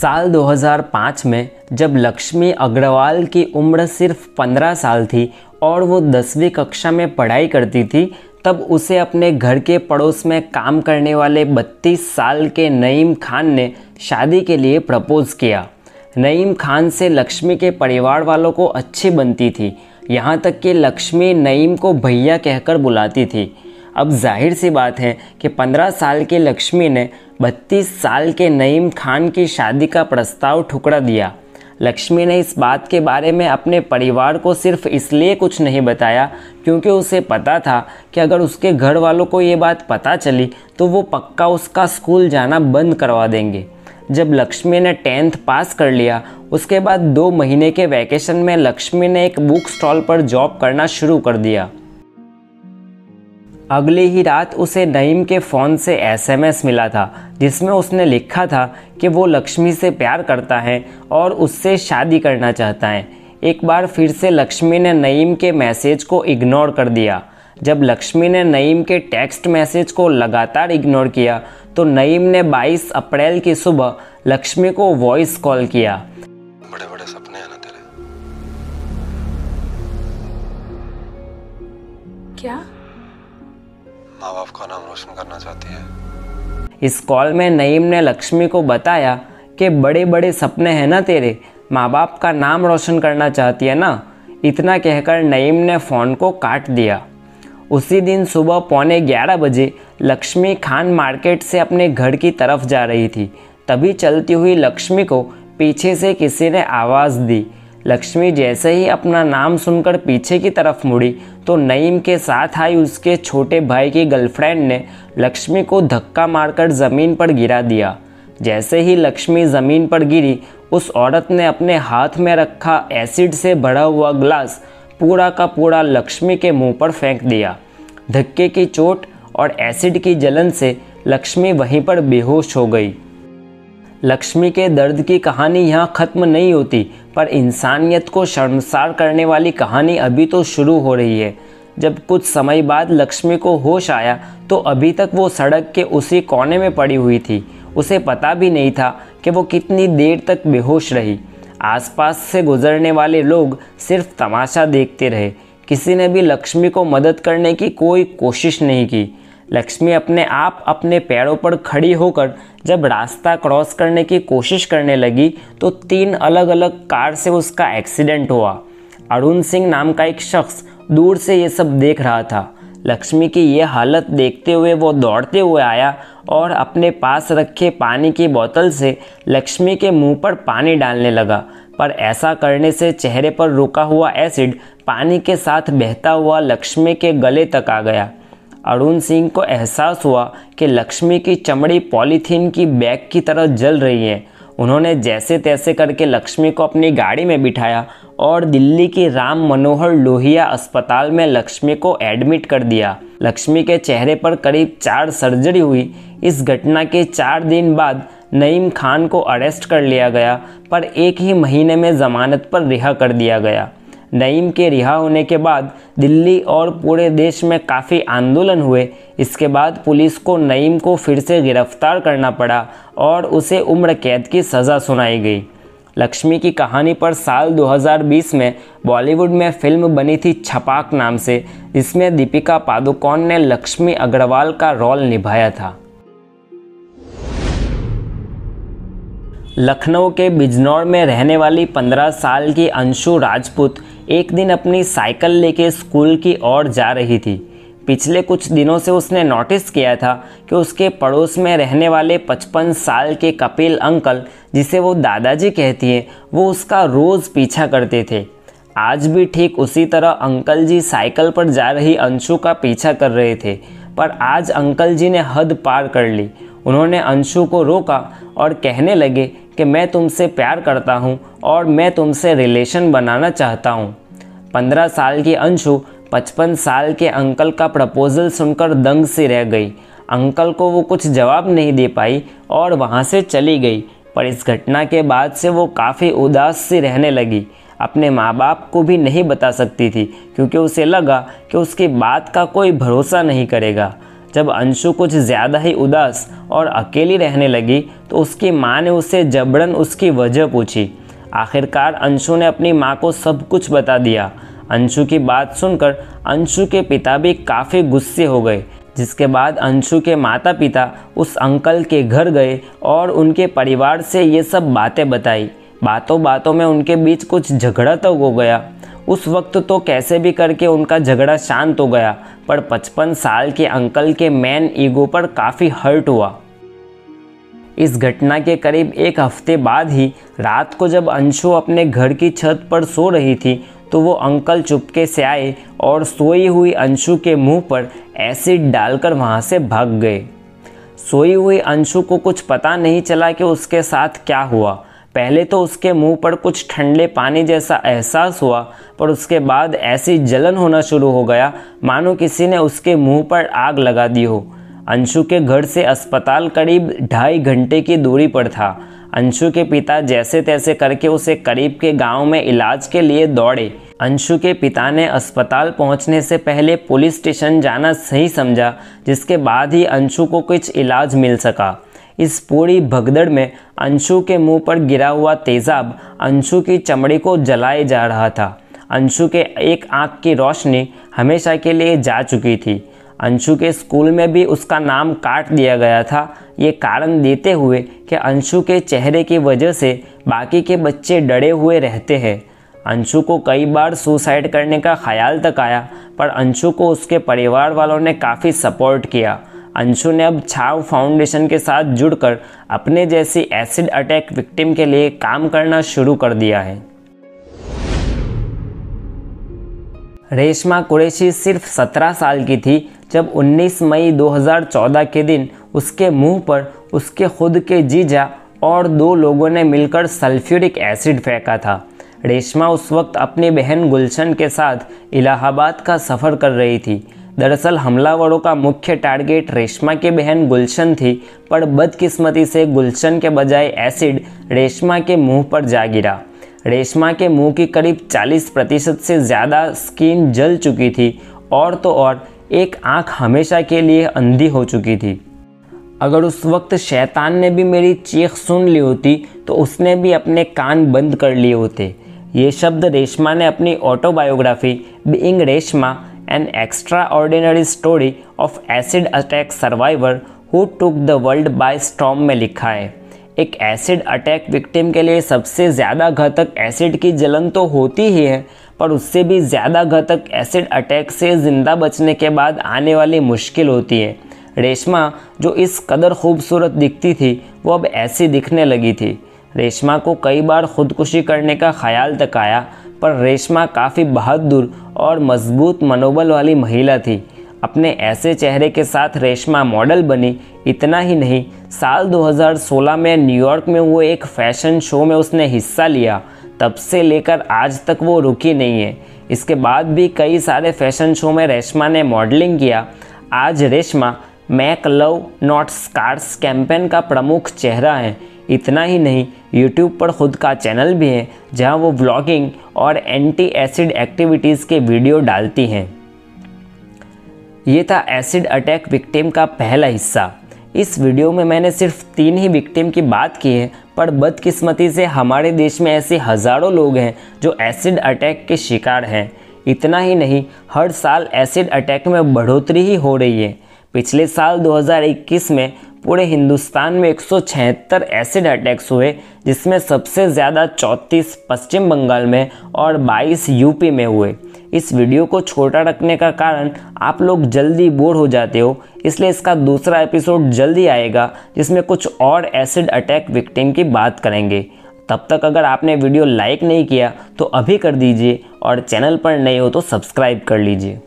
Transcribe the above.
साल 2005 में जब लक्ष्मी अग्रवाल की उम्र सिर्फ 15 साल थी और वो 10वीं कक्षा में पढ़ाई करती थी, तब उसे अपने घर के पड़ोस में काम करने वाले 32 साल के नईम खान ने शादी के लिए प्रपोज़ किया। नईम खान से लक्ष्मी के परिवार वालों को अच्छी बनती थी, यहाँ तक कि लक्ष्मी नईम को भैया कहकर बुलाती थी। अब जाहिर सी बात है कि 15 साल की लक्ष्मी ने 32 साल के नईम खान की शादी का प्रस्ताव ठुकरा दिया। लक्ष्मी ने इस बात के बारे में अपने परिवार को सिर्फ इसलिए कुछ नहीं बताया क्योंकि उसे पता था कि अगर उसके घर वालों को ये बात पता चली तो वो पक्का उसका स्कूल जाना बंद करवा देंगे। जब लक्ष्मी ने 10th पास कर लिया, उसके बाद 2 महीने के वैकेशन में लक्ष्मी ने एक बुक स्टॉल पर जॉब करना शुरू कर दिया। अगली ही रात उसे नईम के फ़ोन से SMS मिला था जिसमें उसने लिखा था कि वो लक्ष्मी से प्यार करता है और उससे शादी करना चाहता है। एक बार फिर से लक्ष्मी ने नईम के मैसेज को इग्नोर कर दिया। जब लक्ष्मी ने नईम के टेक्स्ट मैसेज को लगातार इग्नोर किया तो नईम ने 22 अप्रैल की सुबह लक्ष्मी को वॉइस कॉल किया। बड़े बड़े सपने हैं ना तेरे। क्या? माँ बाप का नाम रोशन करना चाहती है। इस कॉल में नईम ने लक्ष्मी को बताया कि बड़े बड़े सपने हैं ना तेरे, माँ बाप का नाम रोशन करना चाहती है ना। इतना कहकर नईम ने फ़ोन को काट दिया। उसी दिन सुबह 11:15 बजे लक्ष्मी खान मार्केट से अपने घर की तरफ जा रही थी। तभी चलती हुई लक्ष्मी को पीछे से किसी ने आवाज़ दी। लक्ष्मी जैसे ही अपना नाम सुनकर पीछे की तरफ मुड़ी तो नईम के साथ आई उसके छोटे भाई की गर्लफ्रेंड ने लक्ष्मी को धक्का मारकर ज़मीन पर गिरा दिया। जैसे ही लक्ष्मी ज़मीन पर गिरी, उस औरत ने अपने हाथ में रखा एसिड से भरा हुआ ग्लास पूरा का पूरा लक्ष्मी के मुंह पर फेंक दिया। धक्के की चोट और एसिड की जलन से लक्ष्मी वहीं पर बेहोश हो गई। लक्ष्मी के दर्द की कहानी यहाँ ख़त्म नहीं होती, पर इंसानियत को शर्मसार करने वाली कहानी अभी तो शुरू हो रही है। जब कुछ समय बाद लक्ष्मी को होश आया तो अभी तक वो सड़क के उसी कोने में पड़ी हुई थी। उसे पता भी नहीं था कि वो कितनी देर तक बेहोश रही। आसपास से गुजरने वाले लोग सिर्फ तमाशा देखते रहे। किसी ने भी लक्ष्मी को मदद करने की कोई कोशिश नहीं की। लक्ष्मी अपने आप अपने पैरों पर खड़ी होकर जब रास्ता क्रॉस करने की कोशिश करने लगी तो 3 अलग अलग कार से उसका एक्सीडेंट हुआ। अरुण सिंह नाम का एक शख्स दूर से ये सब देख रहा था। लक्ष्मी की ये हालत देखते हुए वो दौड़ते हुए आया और अपने पास रखे पानी की बोतल से लक्ष्मी के मुंह पर पानी डालने लगा, पर ऐसा करने से चेहरे पर रुका हुआ एसिड पानी के साथ बहता हुआ लक्ष्मी के गले तक आ गया। अरुण सिंह को एहसास हुआ कि लक्ष्मी की चमड़ी पॉलीथीन की बैग की तरह जल रही है। उन्होंने जैसे तैसे करके लक्ष्मी को अपनी गाड़ी में बिठाया और दिल्ली की राम मनोहर लोहिया अस्पताल में लक्ष्मी को एडमिट कर दिया। लक्ष्मी के चेहरे पर करीब 4 सर्जरी हुई। इस घटना के 4 दिन बाद नईम खान को अरेस्ट कर लिया गया, पर 1 ही महीने में ज़मानत पर रिहा कर दिया गया। नईम के रिहा होने के बाद दिल्ली और पूरे देश में काफ़ी आंदोलन हुए। इसके बाद पुलिस को नईम को फिर से गिरफ्तार करना पड़ा और उसे उम्र कैद की सज़ा सुनाई गई। लक्ष्मी की कहानी पर साल 2020 में बॉलीवुड में फिल्म बनी थी छपाक नाम से, जिसमें दीपिका पादुकोण ने लक्ष्मी अग्रवाल का रोल निभाया था। लखनऊ के बिजनौर में रहने वाली 15 साल की अंशु राजपूत एक दिन अपनी साइकिल लेके स्कूल की ओर जा रही थी। पिछले कुछ दिनों से उसने नोटिस किया था कि उसके पड़ोस में रहने वाले 55 साल के कपिल अंकल, जिसे वो दादाजी कहती हैं, वो उसका रोज़ पीछा करते थे। आज भी ठीक उसी तरह अंकल जी साइकिल पर जा रही अंशु का पीछा कर रहे थे, पर आज अंकल जी ने हद पार कर ली। उन्होंने अंशु को रोका और कहने लगे कि मैं तुमसे प्यार करता हूँ और मैं तुमसे रिलेशन बनाना चाहता हूँ। 15 साल की अंशु 55 साल के अंकल का प्रपोज़ल सुनकर दंग सी रह गई। अंकल को वो कुछ जवाब नहीं दे पाई और वहाँ से चली गई। पर इस घटना के बाद से वो काफ़ी उदास सी रहने लगी। अपने माँ बाप को भी नहीं बता सकती थी क्योंकि उसे लगा कि उसकी बात का कोई भरोसा नहीं करेगा। जब अंशु कुछ ज़्यादा ही उदास और अकेली रहने लगी तो उसकी माँ ने उससे जबरन उसकी वजह पूछी। आखिरकार अंशु ने अपनी माँ को सब कुछ बता दिया। अंशु की बात सुनकर अंशु के पिता भी काफ़ी गुस्से हो गए, जिसके बाद अंशु के माता पिता उस अंकल के घर गए और उनके परिवार से ये सब बातें बताई। बातों बातों में उनके बीच कुछ झगड़ा तक हो गया। उस वक्त तो कैसे भी करके उनका झगड़ा शांत हो गया, पर 55 साल के अंकल के मैन ईगो पर काफ़ी हर्ट हुआ। इस घटना के करीब एक हफ्ते बाद ही रात को जब अंशु अपने घर की छत पर सो रही थी तो वो अंकल चुपके से आए और सोई हुई अंशु के मुंह पर एसिड डालकर वहाँ से भाग गए। सोई हुई अंशु को कुछ पता नहीं चला कि उसके साथ क्या हुआ। पहले तो उसके मुंह पर कुछ ठंडे पानी जैसा एहसास हुआ, पर उसके बाद ऐसी जलन होना शुरू हो गया मानो किसी ने उसके मुंह पर आग लगा दी हो। अंशु के घर से अस्पताल करीब 2.5 घंटे की दूरी पर था। अंशु के पिता जैसे तैसे करके उसे करीब के गांव में इलाज के लिए दौड़े। अंशु के पिता ने अस्पताल पहुंचने से पहले पुलिस स्टेशन जाना सही समझा, जिसके बाद ही अंशु को कुछ इलाज मिल सका। इस पूरी भगदड़ में अंशु के मुंह पर गिरा हुआ तेजाब अंशु की चमड़ी को जलाए जा रहा था। अंशु के एक आंख की रोशनी हमेशा के लिए जा चुकी थी। अंशु के स्कूल में भी उसका नाम काट दिया गया था, ये कारण देते हुए कि अंशु के चेहरे की वजह से बाकी के बच्चे डरे हुए रहते हैं। अंशु को कई बार सुसाइड करने का ख्याल तक आया, पर अंशु को उसके परिवार वालों ने काफ़ी सपोर्ट किया। अंशु ने अब छाव फाउंडेशन के साथ जुड़कर अपने जैसी एसिड अटैक विक्टिम के लिए काम करना शुरू कर दिया है। रेशमा कुरैशी सिर्फ 17 साल की थी जब 19 मई 2014 के दिन उसके मुंह पर उसके खुद के जीजा और 2 लोगों ने मिलकर सल्फ्यूरिक एसिड फेंका था। रेशमा उस वक्त अपनी बहन गुलशन के साथ इलाहाबाद का सफ़र कर रही थी। दरअसल हमलावरों का मुख्य टारगेट रेशमा की बहन गुलशन थी, पर बदकिस्मती से गुलशन के बजाय एसिड रेशमा के मुंह पर जा गिरा। रेशमा के मुंह की करीब 40% से ज़्यादा स्किन जल चुकी थी और तो और एक आंख हमेशा के लिए अंधी हो चुकी थी। अगर उस वक्त शैतान ने भी मेरी चीख सुन ली होती तो उसने भी अपने कान बंद कर लिए होते। ये शब्द रेशमा ने अपनी autobiography being Reshma N extraordinary story of acid attack survivor who took the world by storm में लिखा है। एक एसिड अटैक विक्टिम के लिए सबसे ज़्यादा घातक एसिड की जलन तो होती ही है, पर उससे भी ज़्यादा घातक एसिड अटैक से ज़िंदा बचने के बाद आने वाली मुश्किल होती है। रेशमा जो इस कदर खूबसूरत दिखती थी वो अब ऐसी दिखने लगी थी। रेशमा को कई बार खुदकुशी करने का ख्याल तक आया, पर रेशमा काफ़ी बहादुर और मजबूत मनोबल वाली महिला थी। अपने ऐसे चेहरे के साथ रेशमा मॉडल बनी। इतना ही नहीं, साल 2016 में न्यूयॉर्क में हुए एक फैशन शो में उसने हिस्सा लिया। तब से लेकर आज तक वो रुकी नहीं है। इसके बाद भी कई सारे फैशन शो में रेशमा ने मॉडलिंग किया। आज Reshma make love not scars campaign का प्रमुख चेहरा है। इतना ही नहीं, यूट्यूब पर खुद का चैनल भी है जहां वो व्लॉगिंग और एंटी एसिड एक्टिविटीज़ के वीडियो डालती हैं। ये था एसिड अटैक विक्टिम का पहला हिस्सा। इस वीडियो में मैंने सिर्फ 3 ही विक्टिम की बात की है, पर बदकिस्मती से हमारे देश में ऐसे हज़ारों लोग हैं जो एसिड अटैक के शिकार हैं। इतना ही नहीं, हर साल एसिड अटैक में बढ़ोतरी ही हो रही है। पिछले साल 2021 में पूरे हिंदुस्तान में 176 एसिड अटैक्स हुए, जिसमें सबसे ज़्यादा 34 पश्चिम बंगाल में और 22 यूपी में हुए। इस वीडियो को छोटा रखने का कारण आप लोग जल्दी बोर हो जाते हो, इसलिए इसका दूसरा एपिसोड जल्दी आएगा जिसमें कुछ और एसिड अटैक विक्टिम की बात करेंगे। तब तक अगर आपने वीडियो लाइक नहीं किया तो अभी कर दीजिए और चैनल पर नए हो तो सब्सक्राइब कर लीजिए।